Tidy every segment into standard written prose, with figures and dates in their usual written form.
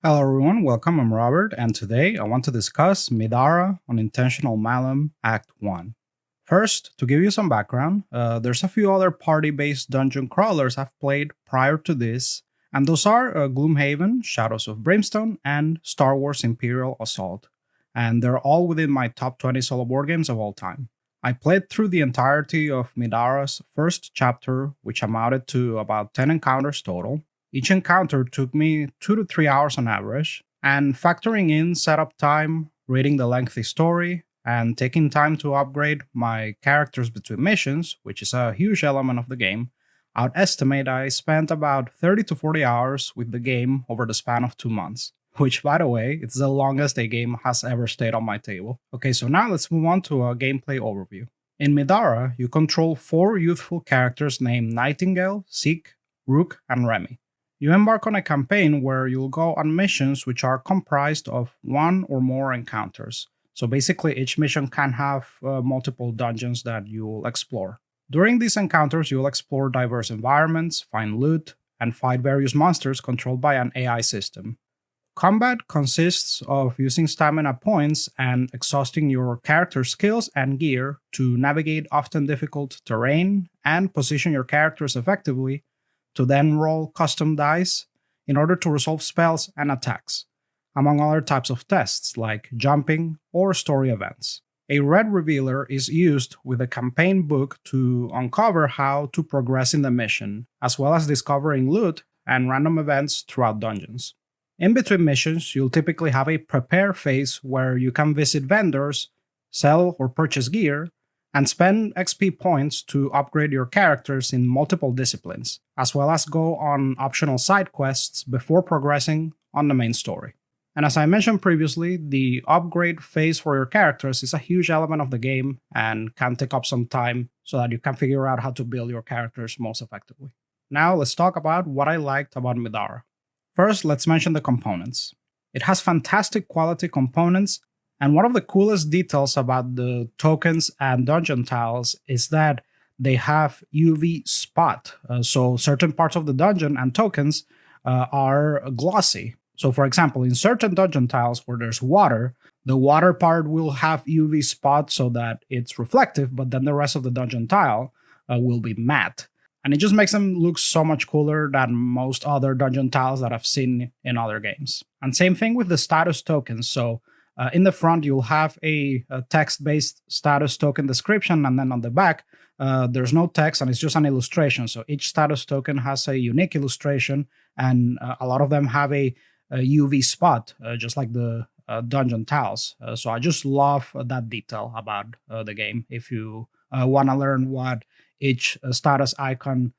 Hello everyone, welcome. I'm Robert, and today I want to discuss Middara Unintentional Malum Act 1. First, to give you some background, there's a few other party-based dungeon crawlers I've played prior to this, and those are Gloomhaven, Shadows of Brimstone, and Star Wars Imperial Assault. And they're all within my top 20 solo board games of all time. I played through the entirety of Midara's first chapter, which amounted to about 10 encounters total. Each encounter took me 2 to 3 hours on average, and factoring in setup time, reading the lengthy story, and taking time to upgrade my characters between missions, which is a huge element of the game, I'd estimate I spent about 30 to 40 hours with the game over the span of 2 months. Which, by the way, it's the longest a game has ever stayed on my table. Okay, so now let's move on to a gameplay overview. In Middara, you control 4 youthful characters named Nightingale, Seek, Rook, and Remy. You embark on a campaign where you'll go on missions which are comprised of 1 or more encounters. So basically, each mission can have multiple dungeons that you'll explore. During these encounters, you'll explore diverse environments, find loot, and fight various monsters controlled by an AI system. Combat consists of using stamina points and exhausting your character skills and gear to navigate often difficult terrain and position your characters effectively to then roll custom dice in order to resolve spells and attacks, among other types of tests like jumping or story events. A red revealer is used with a campaign book to uncover how to progress in the mission, as well as discovering loot and random events throughout dungeons. In between missions, you'll typically have a prepare phase where you can visit vendors, sell or purchase gear, and spend XP points to upgrade your characters in multiple disciplines, as well as go on optional side quests before progressing on the main story. And as I mentioned previously, the upgrade phase for your characters is a huge element of the game and can take up some time so that you can figure out how to build your characters most effectively. Now let's talk about what I liked about Middara. First, let's mention the components. It has fantastic quality components. And one of the coolest details about the tokens and dungeon tiles is that they have UV spot. So certain parts of the dungeon and tokens are glossy. So for example, in certain dungeon tiles where there's water, the water part will have UV spot so that it's reflective, but then the rest of the dungeon tile will be matte. And it just makes them look so much cooler than most other dungeon tiles that I've seen in other games. And same thing with the status tokens. So in the front, you'll have a text-based status token description, and then on the back, there's no text, and it's just an illustration. So each status token has a unique illustration, and a lot of them have a UV spot, just like the dungeon tiles. So I just love that detail about the game. If you want to learn what each status icon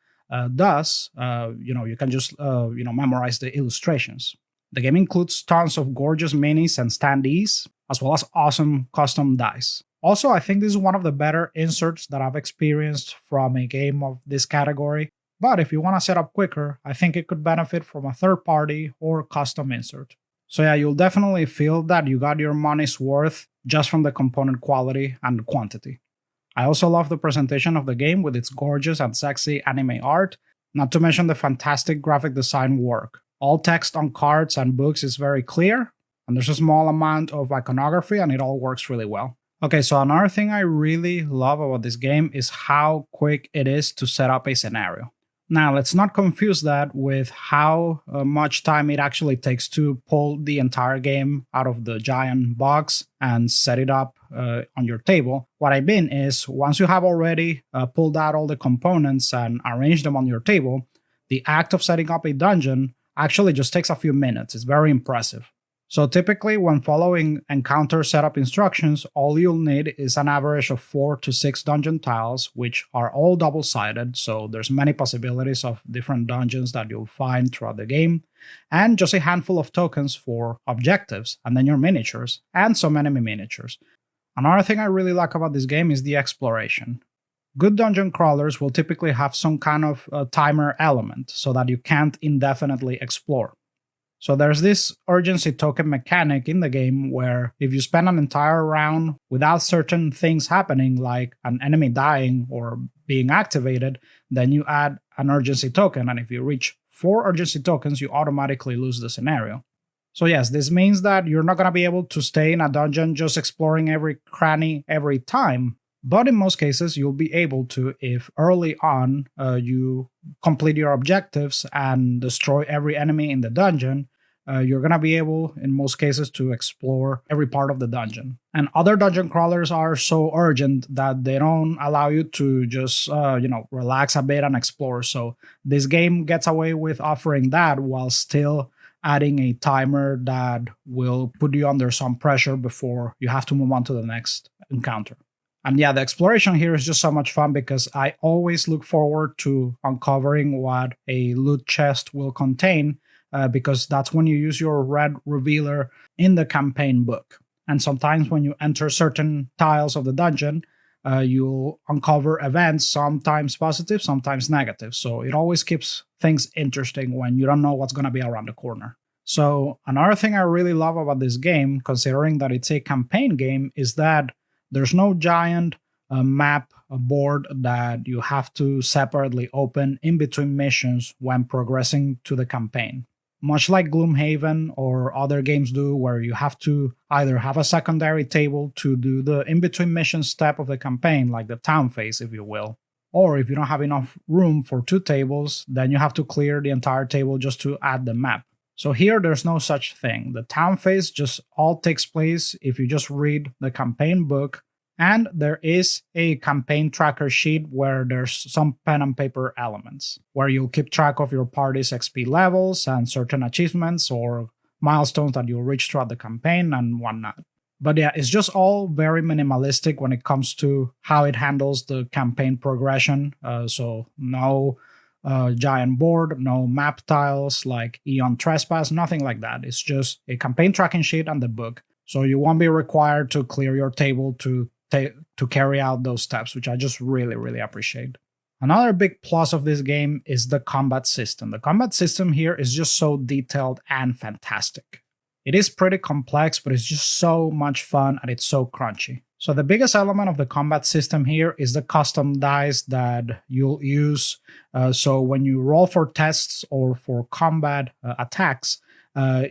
does, you can just memorize the illustrations. The game includes tons of gorgeous minis and standees, as well as awesome custom dice. Also, I think this is one of the better inserts that I've experienced from a game of this category, but if you want to set up quicker, I think it could benefit from a third party or custom insert. So yeah, you'll definitely feel that you got your money's worth just from the component quality and quantity. I also love the presentation of the game with its gorgeous and sexy anime art, not to mention the fantastic graphic design work. All text on cards and books is very clear, and there's a small amount of iconography, and it all works really well. Okay, so another thing I really love about this game is how quick it is to set up a scenario. Now, let's not confuse that with how much time it actually takes to pull the entire game out of the giant box and set it up on your table. What I mean is, once you have already pulled out all the components and arranged them on your table, the act of setting up a dungeon actually just takes a few minutes. It's very impressive. So typically, when following encounter setup instructions, all you'll need is an average of 4 to 6 dungeon tiles, which are all double-sided, so there's many possibilities of different dungeons that you'll find throughout the game, and just a handful of tokens for objectives, and then your miniatures, and some enemy miniatures. Another thing I really like about this game is the exploration. Good dungeon crawlers will typically have some kind of timer element, so that you can't indefinitely explore. So there's this urgency token mechanic in the game where if you spend an entire round without certain things happening, like an enemy dying or being activated, then you add an urgency token, and if you reach 4 urgency tokens, you automatically lose the scenario. So yes, this means that you're not going to be able to stay in a dungeon just exploring every cranny every time. But in most cases, you'll be able to if early on you complete your objectives and destroy every enemy in the dungeon. You're going to be able, in most cases, to explore every part of the dungeon. And other dungeon crawlers are so urgent that they don't allow you to just, relax a bit and explore. So this game gets away with offering that while still adding a timer that will put you under some pressure before you have to move on to the next encounter. And yeah, the exploration here is just so much fun because I always look forward to uncovering what a loot chest will contain, because that's when you use your red revealer in the campaign book. And sometimes when you enter certain tiles of the dungeon, you'll uncover events, sometimes positive, sometimes negative. So it always keeps things interesting when you don't know what's going to be around the corner. So another thing I really love about this game, considering that it's a campaign game, is that there's no giant map board that you have to separately open in between missions when progressing to the campaign. Much like Gloomhaven or other games do, where you have to either have a secondary table to do the in-between mission step of the campaign, like the town phase, if you will. Or if you don't have enough room for 2 tables, then you have to clear the entire table just to add the map. So here, there's no such thing. The town phase just all takes place if you just read the campaign book. And there is a campaign tracker sheet where there's some pen and paper elements, where you'll keep track of your party's XP levels and certain achievements or milestones that you'll reach throughout the campaign and whatnot. But yeah, it's just all very minimalistic when it comes to how it handles the campaign progression. So no giant board, no map tiles like Eon Trespass, nothing like that. It's just a campaign tracking sheet and the book. So you won't be required to clear your table to carry out those steps, which I just really, really appreciate. Another big plus of this game is the combat system. The combat system here is just so detailed and fantastic. It is pretty complex, but it's just so much fun and it's so crunchy. So the biggest element of the combat system here is the custom dice that you'll use. So when you roll for tests or for combat attacks,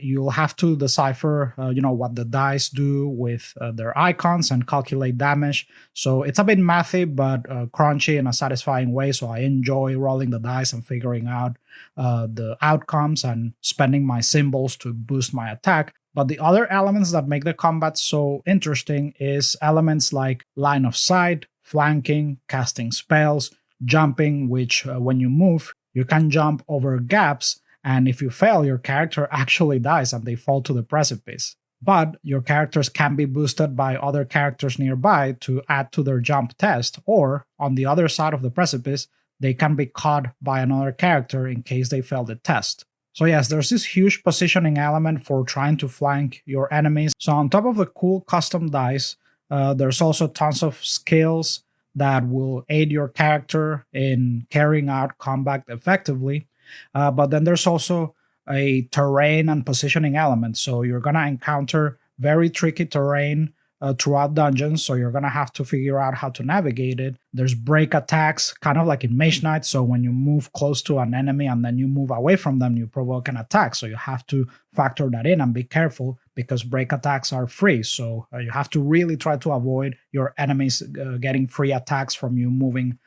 you'll have to decipher, what the dice do with their icons and calculate damage. So it's a bit mathy, but crunchy in a satisfying way. So I enjoy rolling the dice and figuring out the outcomes and spending my symbols to boost my attack. But the other elements that make the combat so interesting is elements like line of sight, flanking, casting spells, jumping, which when you move, you can jump over gaps. And if you fail, your character actually dies and they fall to the precipice. But your characters can be boosted by other characters nearby to add to their jump test, or on the other side of the precipice, they can be caught by another character in case they fail the test. So yes, there's this huge positioning element for trying to flank your enemies. So on top of the cool custom dice, there's also tons of skills that will aid your character in carrying out combat effectively. But then there's also a terrain and positioning element. So you're going to encounter very tricky terrain throughout dungeons. So you're going to have to figure out how to navigate it. There's break attacks, kind of like in Mage Knight. So when you move close to an enemy and then you move away from them, you provoke an attack. So you have to factor that in and be careful because break attacks are free. So you have to really try to avoid your enemies getting free attacks from you moving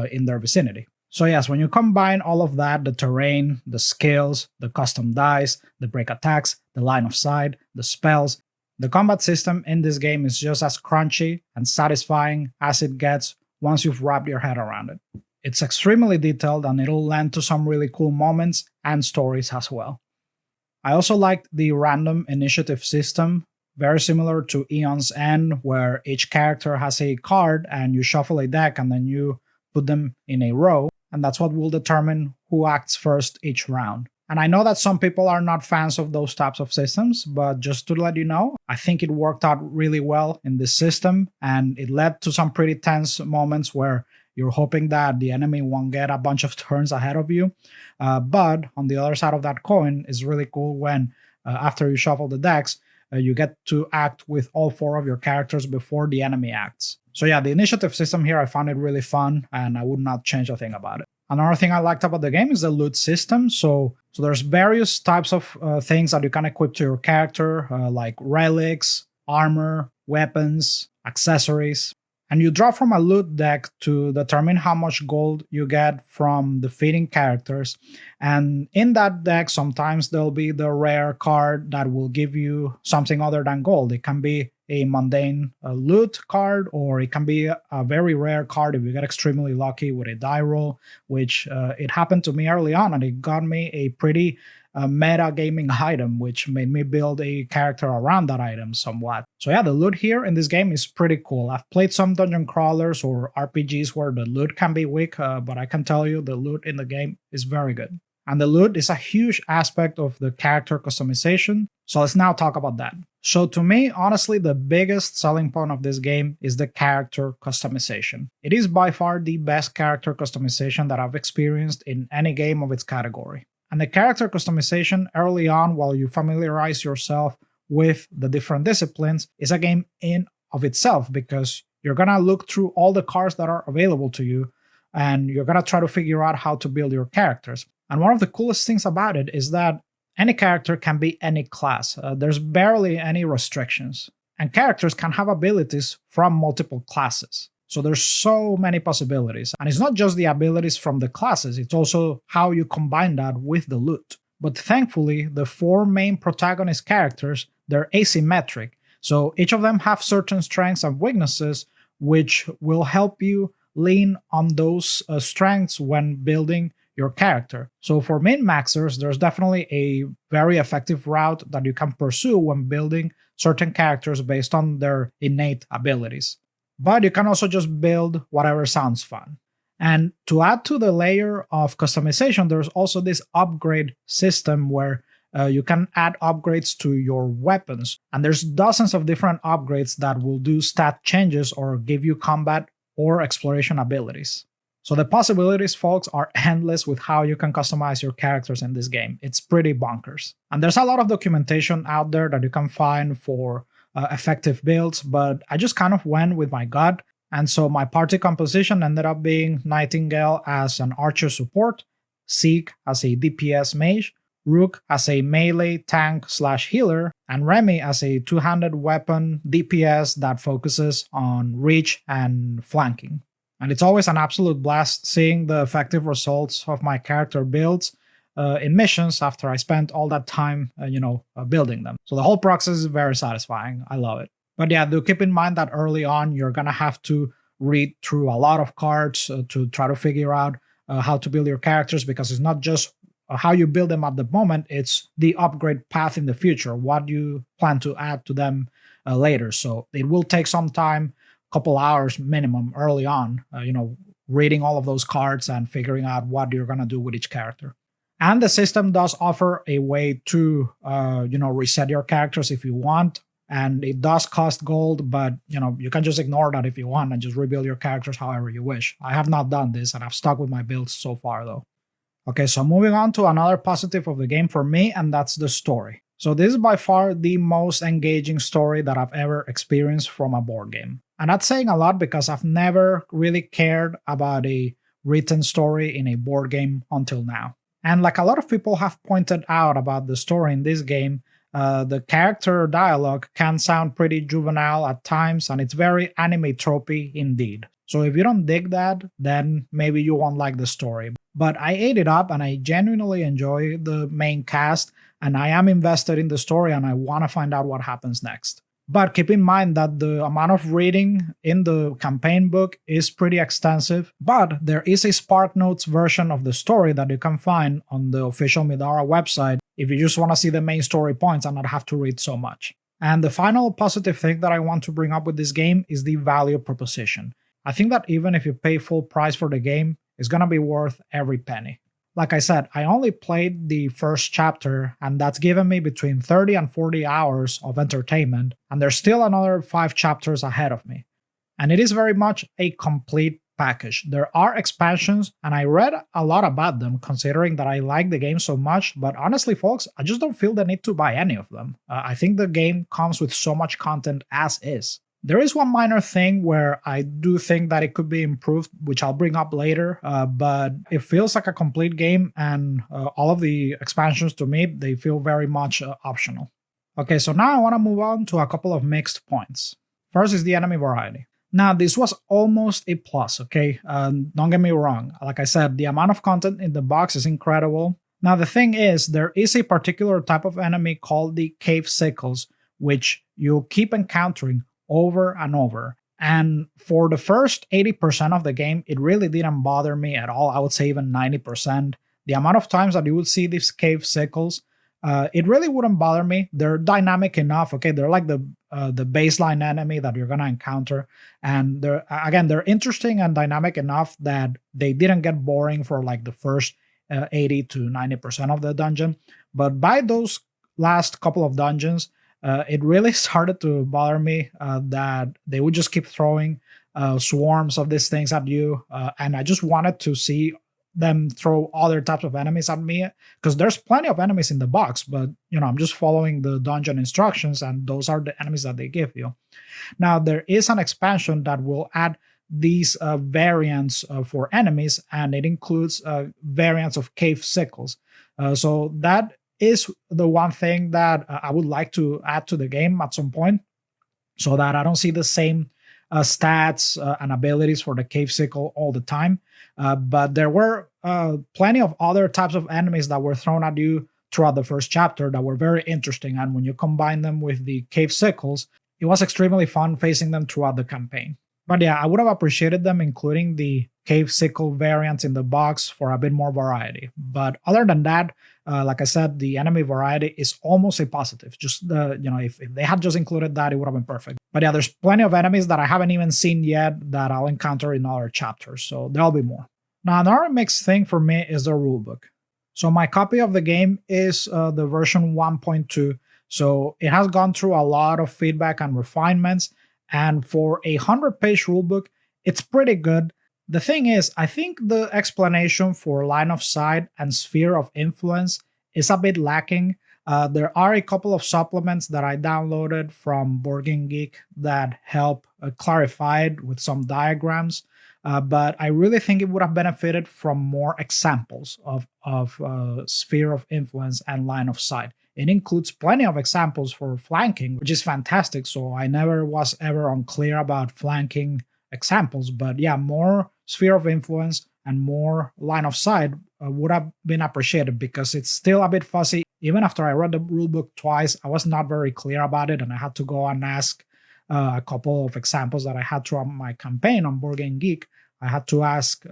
in their vicinity. So yes, when you combine all of that, the terrain, the skills, the custom dice, the break attacks, the line of sight, the spells, the combat system in this game is just as crunchy and satisfying as it gets once you've wrapped your head around it. It's extremely detailed and it'll lend to some really cool moments and stories as well. I also liked the random initiative system, very similar to Eon's End, where each character has a card and you shuffle a deck and then you put them in a row, and that's what will determine who acts first each round. And I know that some people are not fans of those types of systems, but just to let you know, I think it worked out really well in this system, and it led to some pretty tense moments where you're hoping that the enemy won't get a bunch of turns ahead of you. But on the other side of that coin is really cool when, after you shuffle the decks, you get to act with all 4 of your characters before the enemy acts. So yeah, the initiative system here, I found it really fun, and I would not change a thing about it. Another thing I liked about the game is the loot system. So So there's various types of things that you can equip to your character, like relics, armor, weapons, accessories. And you draw from a loot deck to determine how much gold you get from defeating characters. And in that deck, sometimes there'll be the rare card that will give you something other than gold. It can be a mundane loot card, or it can be a very rare card if you get extremely lucky with a die roll, which it happened to me early on, and it got me a pretty meta gaming item, which made me build a character around that item somewhat. So yeah, the loot here in this game is pretty cool. I've played some dungeon crawlers or RPGs where the loot can be weak, but I can tell you the loot in the game is very good. And the loot is a huge aspect of the character customization. So let's now talk about that. So to me, honestly, the biggest selling point of this game is the character customization. It is by far the best character customization that I've experienced in any game of its category. And the character customization early on, while you familiarize yourself with the different disciplines, is a game in of itself, because you're gonna look through all the cards that are available to you, and you're gonna try to figure out how to build your characters. And one of the coolest things about it is that any character can be any class. There's barely any restrictions. And characters can have abilities from multiple classes. So there's so many possibilities. And it's not just the abilities from the classes, it's also how you combine that with the loot. But thankfully, the 4 main protagonist characters, they're asymmetric. So each of them have certain strengths and weaknesses, which will help you lean on those strengths when building your character. So for min-maxers, there's definitely a very effective route that you can pursue when building certain characters based on their innate abilities. But you can also just build whatever sounds fun. And to add to the layer of customization, there's also this upgrade system where you can add upgrades to your weapons. And there's dozens of different upgrades that will do stat changes or give you combat or exploration abilities. So the possibilities, folks, are endless with how you can customize your characters in this game. It's pretty bonkers. And there's a lot of documentation out there that you can find for effective builds, but I just kind of went with my gut. And so my party composition ended up being Nightingale as an archer support, Zeke as a DPS mage, Rook as a melee tank/healer, and Remy as a two-handed weapon DPS that focuses on reach and flanking. And it's always an absolute blast seeing the effective results of my character builds in missions after I spent all that time, building them. So the whole process is very satisfying. I love it. But yeah, do keep in mind that early on, you're going to have to read through a lot of cards to try to figure out how to build your characters, because it's not just how you build them at the moment, it's the upgrade path in the future, what you plan to add to them later. So it will take some time, couple hours minimum early on, reading all of those cards and figuring out what you're going to do with each character. And the system does offer a way to, reset your characters if you want. And it does cost gold, but, you can just ignore that if you want and just rebuild your characters however you wish. I have not done this, and I've stuck with my builds so far, though. Okay, so moving on to another positive of the game for me, and that's the story. So this is by far the most engaging story that I've ever experienced from a board game. And that's saying a lot because I've never really cared about a written story in a board game until now. And like a lot of people have pointed out about the story in this game, the character dialogue can sound pretty juvenile at times, and it's very anime tropey indeed. So if you don't dig that, then maybe you won't like the story. But I ate it up, and I genuinely enjoy the main cast, and I am invested in the story, and I want to find out what happens next. But keep in mind that the amount of reading in the campaign book is pretty extensive, but there is a SparkNotes version of the story that you can find on the official Middara website if you just want to see the main story points and not have to read so much. And the final positive thing that I want to bring up with this game is the value proposition. I think that even if you pay full price for the game, it's going to be worth every penny. Like I said, I only played the first chapter, and that's given me between 30 and 40 hours of entertainment, and there's still another 5 chapters ahead of me. And it is very much a complete package. There are expansions, and I read a lot about them considering that I like the game so much, but honestly, folks, I just don't feel the need to buy any of them. I think the game comes with so much content as is. There is one minor thing where I do think that it could be improved, which I'll bring up later, but it feels like a complete game, and all of the expansions to me, they feel very much optional. Okay, so now I want to move on to a couple of mixed points. First is the enemy variety. Now, this was almost a plus, okay? Don't get me wrong. Like I said, the amount of content in the box is incredible. Now, the thing is, there is a particular type of enemy called the cave sickles, which you'll keep encountering over and over. And for the first 80% of the game, it really didn't bother me at all. I would say even 90%. The amount of times that you would see these cave sickles, it really wouldn't bother me. They're dynamic enough. Okay, they're like the baseline enemy that you're gonna encounter, and they're interesting and dynamic enough that they didn't get boring for like the first 80 to 90% of the dungeon. But by those last couple of dungeons, it really started to bother me that they would just keep throwing swarms of these things at you, and I just wanted to see them throw other types of enemies at me, because there's plenty of enemies in the box, but I'm just following the dungeon instructions, and those are the enemies that they give you. Now, there is an expansion that will add these variants for enemies, and it includes variants of cave sickles. So that is the one thing that I would like to add to the game at some point, so that I don't see the same stats and abilities for the cave sickle all the time. But there were plenty of other types of enemies that were thrown at you throughout the first chapter that were very interesting. And when you combine them with the cave sickles, it was extremely fun facing them throughout the campaign. But yeah, I would have appreciated them including the cave sickle variants in the box for a bit more variety. But other than that, like I said, the enemy variety is almost a positive. Just if they had just included that, it would have been perfect. But yeah, there's plenty of enemies that I haven't even seen yet that I'll encounter in other chapters, so there'll be more. Now, another mixed thing for me is the rulebook. So my copy of the game is the version 1.2, so it has gone through a lot of feedback and refinements. And for a 100-page rulebook, it's pretty good. The thing is, I think the explanation for line of sight and sphere of influence is a bit lacking. There are a couple of supplements that I downloaded from Board Game Geek that help clarify it with some diagrams, but I really think it would have benefited from more examples of sphere of influence and line of sight. It includes plenty of examples for flanking, which is fantastic, so I never was ever unclear about flanking examples. But yeah, more sphere of influence and more line of sight would have been appreciated, because it's still a bit fuzzy. Even after I read the rulebook twice, I was not very clear about it, and I had to go and ask a couple of examples that I had throughout my campaign on Board Game Geek. I had to ask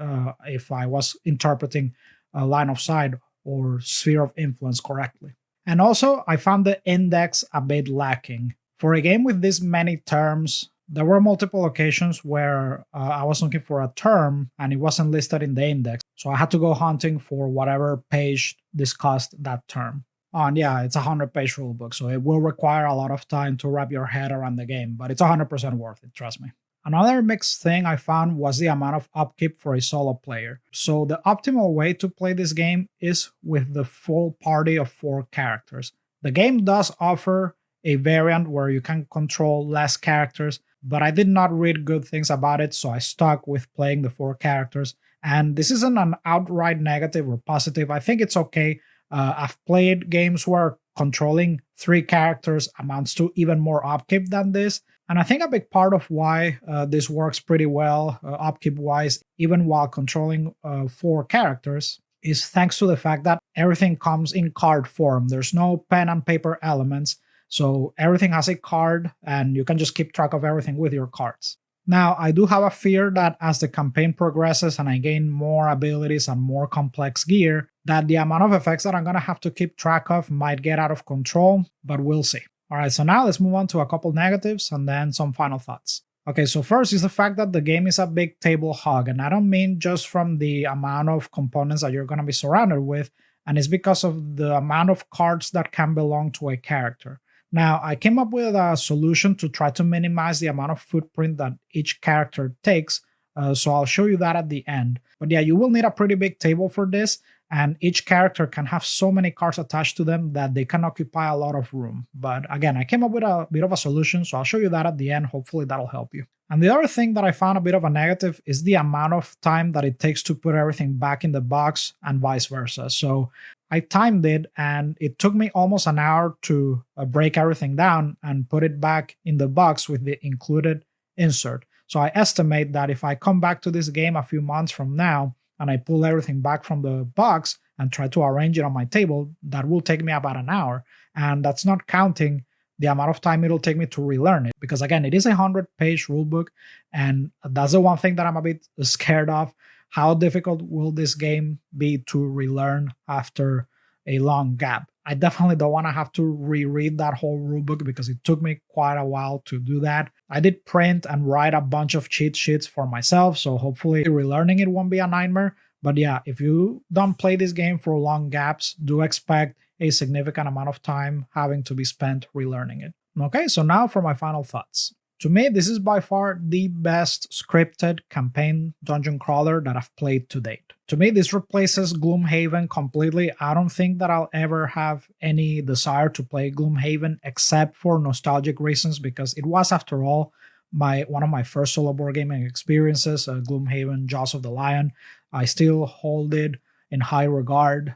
if I was interpreting a line of sight or sphere of influence correctly. And also, I found the index a bit lacking. For a game with this many terms, there were multiple occasions where I was looking for a term and it wasn't listed in the index. So I had to go hunting for whatever page discussed that term. And yeah, it's a 100-page rulebook, so it will require a lot of time to wrap your head around the game, but it's 100% worth it, trust me. Another mixed thing I found was the amount of upkeep for a solo player. So the optimal way to play this game is with the full party of 4 characters. The game does offer a variant where you can control less characters, but I did not read good things about it, so I stuck with playing the 4 characters. And this isn't an outright negative or positive. I think it's okay. I've played games where controlling 3 characters amounts to even more upkeep than this. And I think a big part of why this works pretty well, upkeep-wise, even while controlling 4 characters, is thanks to the fact that everything comes in card form. There's no pen and paper elements, so everything has a card, and you can just keep track of everything with your cards. Now, I do have a fear that as the campaign progresses and I gain more abilities and more complex gear, that the amount of effects that I'm going to have to keep track of might get out of control, but we'll see. Alright, so now let's move on to a couple negatives and then some final thoughts. Okay, so first is the fact that the game is a big table hog, and I don't mean just from the amount of components that you're going to be surrounded with, and it's because of the amount of cards that can belong to a character. Now, I came up with a solution to try to minimize the amount of footprint that each character takes, so I'll show you that at the end. But yeah, you will need a pretty big table for this, and each character can have so many cards attached to them that they can occupy a lot of room. But again, I came up with a bit of a solution, so I'll show you that at the end. Hopefully that'll help you. And the other thing that I found a bit of a negative is the amount of time that it takes to put everything back in the box and vice versa. So I timed it, and it took me almost an hour to break everything down and put it back in the box with the included insert. So I estimate that if I come back to this game a few months from now and I pull everything back from the box and try to arrange it on my table, that will take me about an hour. And that's not counting the amount of time it'll take me to relearn it. Because again, it is a 100-page rulebook, and that's the one thing that I'm a bit scared of. How difficult will this game be to relearn after a long gap? I definitely don't want to have to reread that whole rulebook because it took me quite a while to do that. I did print and write a bunch of cheat sheets for myself, so hopefully relearning it won't be a nightmare. But yeah, if you don't play this game for long gaps, do expect a significant amount of time having to be spent relearning it. Okay, so now for my final thoughts. To me, this is by far the best scripted campaign dungeon crawler that I've played to date. To me, this replaces Gloomhaven completely. I don't think that I'll ever have any desire to play Gloomhaven except for nostalgic reasons, because it was, after all, one of my first solo board gaming experiences, Gloomhaven Jaws of the Lion. I still hold it in high regard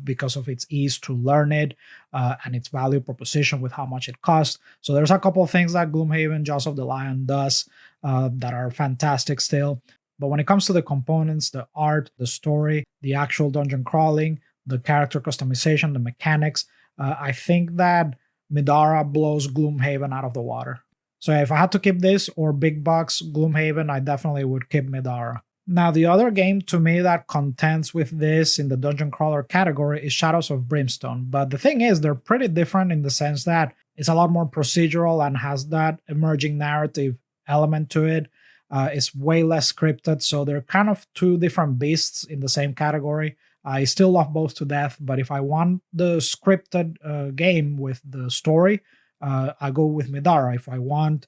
because of its ease to learn it and its value proposition with how much it costs. So there's a couple of things that Gloomhaven Jaws of the Lion does that are fantastic still. But when it comes to the components, the art, the story, the actual dungeon crawling, the character customization, the mechanics, I think that Middara blows Gloomhaven out of the water. So if I had to keep this or big box Gloomhaven, I definitely would keep Middara. Now, the other game to me that contends with this in the dungeon crawler category is Shadows of Brimstone. But the thing is, they're pretty different in the sense that it's a lot more procedural and has that emerging narrative element to it. It's way less scripted, so they're kind of two different beasts in the same category. I still love both to death, but if I want the scripted game with the story, I go with Middara. If I want,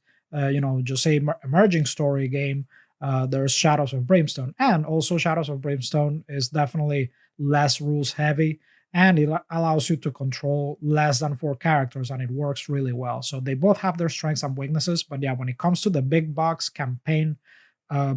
just a emerging story game, there's Shadows of Brimstone. And also Shadows of Brimstone is definitely less rules heavy, and it allows you to control less than 4 characters, and it works really well. So they both have their strengths and weaknesses, but yeah, when it comes to the big box campaign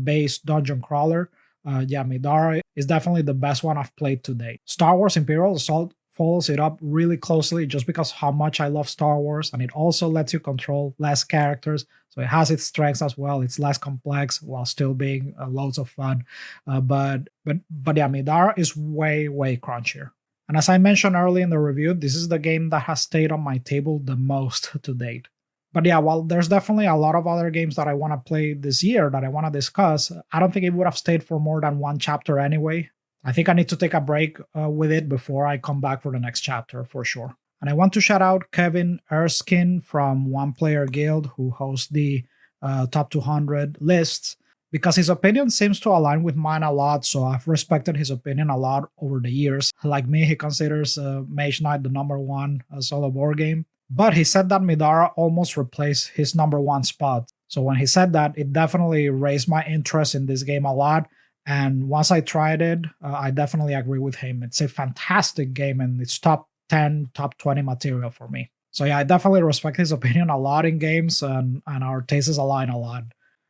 based dungeon crawler, Middara is definitely the best one I've played to date. Star Wars Imperial Assault follows it up really closely just because how much I love Star Wars, and it also lets you control less characters. So it has its strengths as well. It's less complex while still being loads of fun. But Middara is way crunchier. And as I mentioned early in the review, this is the game that has stayed on my table the most to date. But yeah, while there's definitely a lot of other games that I want to play this year that I want to discuss, I don't think it would have stayed for more than one chapter anyway. I think I need to take a break with it before I come back for the next chapter for sure. And I want to shout out Kevin Erskine from One Player Guild, who hosts the top 200 lists, because his opinion seems to align with mine a lot. So I've respected his opinion a lot over the years. Like me, he considers Mage Knight the number one solo board game. But he said that Middara almost replaced his number one spot. So when he said that, it definitely raised my interest in this game a lot. And once I tried it, I definitely agree with him. It's a fantastic game, and it's top 10, top 20 material for me. So yeah, I definitely respect his opinion a lot in games, and our tastes align a lot.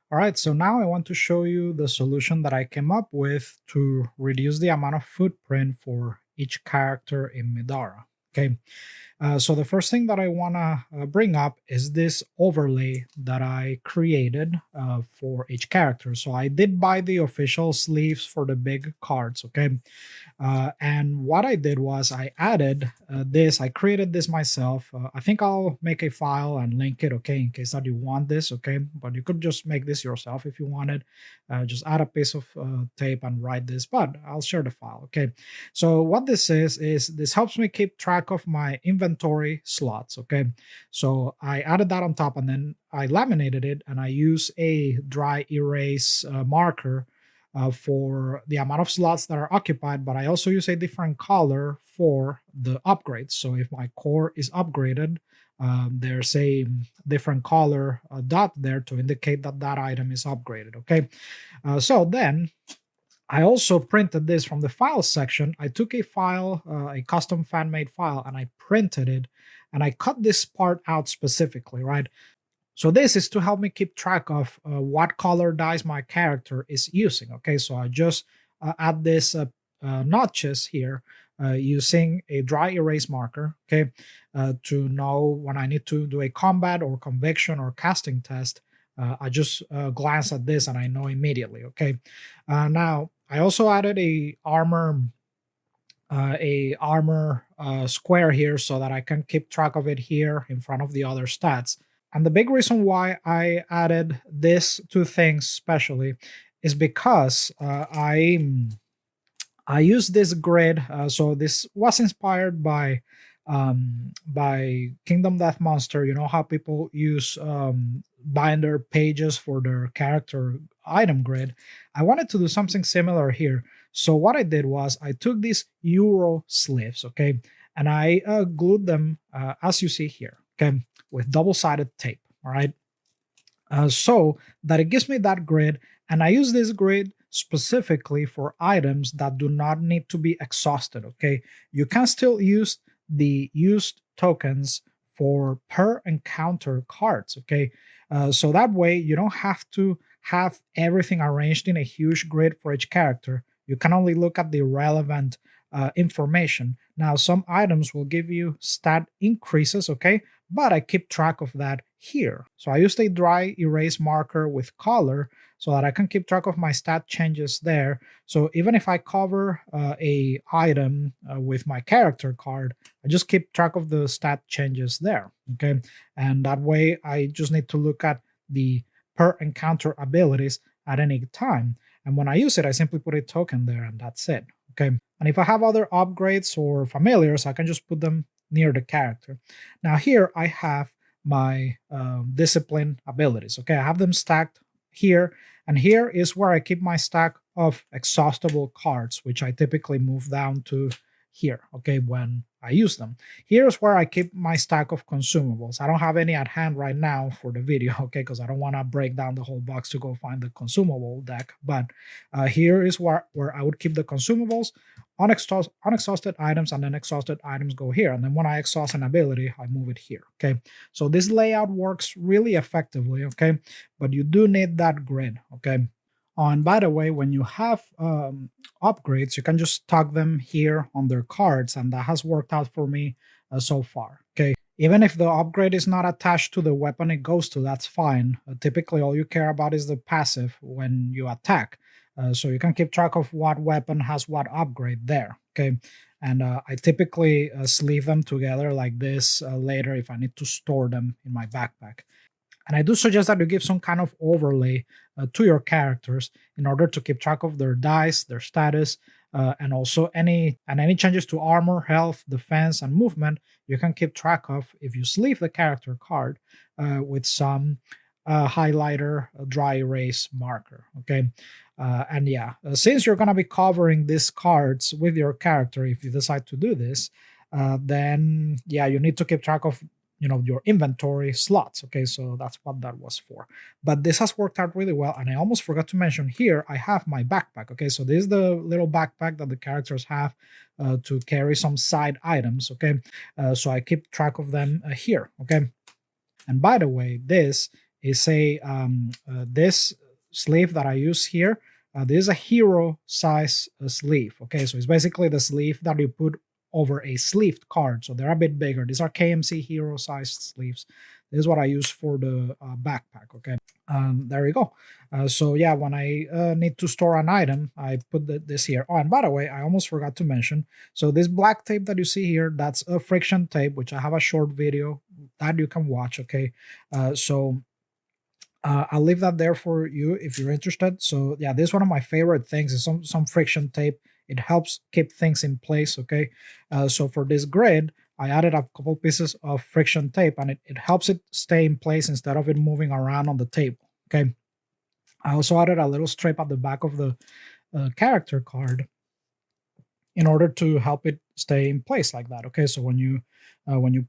All right, so now I want to show you the solution that I came up with to reduce the amount of footprint for each character in Middara. Okay, so the first thing that I want to bring up is this overlay that I created for each character. So I did buy the official sleeves for the big cards, okay? And what I did was I added this. I created this myself. I think I'll make a file and link it, okay, in case that you want this, okay? But you could just make this yourself if you wanted. Just add a piece of tape and write this, but I'll share the file, okay? So what this is this helps me keep track of my inventory slots, okay? So I added that on top, and then I laminated it, and I use a dry erase marker for the amount of slots that are occupied, but I also use a different color for the upgrades. So if my core is upgraded, there's a different color dot there to indicate that that item is upgraded, okay? So then I also printed this from the files section. I took a file, a custom fan made file, and I printed it, and I cut this part out specifically, right? So this is to help me keep track of what color dyes my character is using. Okay, so I just add this notches here using a dry erase marker. Okay, to know when I need to do a combat or conviction or casting test. I just glance at this and I know immediately. Okay, now I also added a armor square here so that I can keep track of it here in front of the other stats. And the big reason why I added these two things specially is because I use this grid. So this was inspired by Kingdom Death Monster. You know how people use binder pages for their character item grid. I wanted to do something similar here. So what I did was I took these Euro sleeves, okay, and I glued them as you see here, okay, with double-sided tape. All right, so that it gives me that grid, and I use this grid specifically for items that do not need to be exhausted. Okay, you can still use the used tokens for per encounter cards. Okay, so that way you don't have to have everything arranged in a huge grid for each character. You can only look at the relevant information. Now, some items will give you stat increases, okay, but I keep track of that here. So I used a dry erase marker with color so that I can keep track of my stat changes there. So even if I cover a item with my character card, I just keep track of the stat changes there, okay? And that way I just need to look at the per encounter abilities at any time. And when I use it, I simply put a token there and that's it, okay? And if I have other upgrades or familiars, I can just put them near the character. Now here I have my discipline abilities. Okay, I have them stacked here, and here is where I keep my stack of exhaustible cards, which I typically move down to here, okay, when I use them. Here's where I keep my stack of consumables. I don't have any at hand right now for the video, okay, because I don't want to break down the whole box to go find the consumable deck, but here is where I would keep the consumables. Unexhausted items, and then exhausted items go here. And then when I exhaust an ability, I move it here. Okay. So this layout works really effectively. Okay. But you do need that grid. Okay. Oh, and by the way, when you have upgrades, you can just tag them here on their cards. And that has worked out for me so far. Okay. Even if the upgrade is not attached to the weapon it goes to, that's fine. Typically, all you care about is the passive when you attack. So you can keep track of what weapon has what upgrade there. Okay. And I typically sleeve them together like this later if I need to store them in my backpack. And I do suggest that you give some kind of overlay to your characters in order to keep track of their dice, their status, and also any changes to armor, health, defense, and movement. You can keep track of if you sleeve the character card with some highlighter, dry erase marker. Okay. And yeah, since you're going to be covering these cards with your character, if you decide to do this, then yeah, you need to keep track of your inventory slots. Okay, so that's what that was for. But this has worked out really well, and I almost forgot to mention here I have my backpack. Okay, so this is the little backpack that the characters have to carry some side items. Okay, so I keep track of them here. Okay, and by the way, this is this sleeve that I use here. This is a hero size sleeve. Okay, so it's basically the sleeve that you put over a sleeved card. So they're a bit bigger. These are KMC hero sized sleeves. This is what I use for the backpack. Okay, there you go. So yeah, when I need to store an item, I put this here. Oh, and by the way, I almost forgot to mention. So this black tape that you see here, that's a friction tape, which I have a short video that you can watch. Okay, so I'll leave that there for you if you're interested. So yeah, this is one of my favorite things is some friction tape. It helps keep things in place. Okay, so for this grid, I added a couple pieces of friction tape, and it helps it stay in place instead of it moving around on the table. Okay, I also added a little strip at the back of the character card in order to help it stay in place like that. Okay, so when you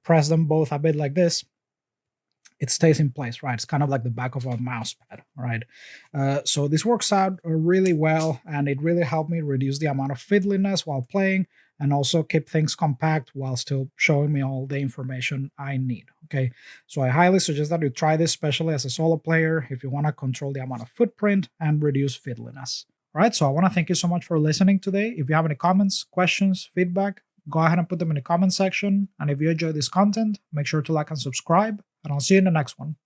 press them both a bit like this, it stays in place, right? It's kind of like the back of a mouse pad, right? So this works out really well, and it really helped me reduce the amount of fiddliness while playing, and also keep things compact while still showing me all the information I need. Okay, so I highly suggest that you try this, especially as a solo player, if you want to control the amount of footprint and reduce fiddliness. All right, so I want to thank you so much for listening today. If you have any comments, questions, feedback, go ahead and put them in the comment section. And if you enjoy this content, make sure to like and subscribe, and I'll see you in the next one.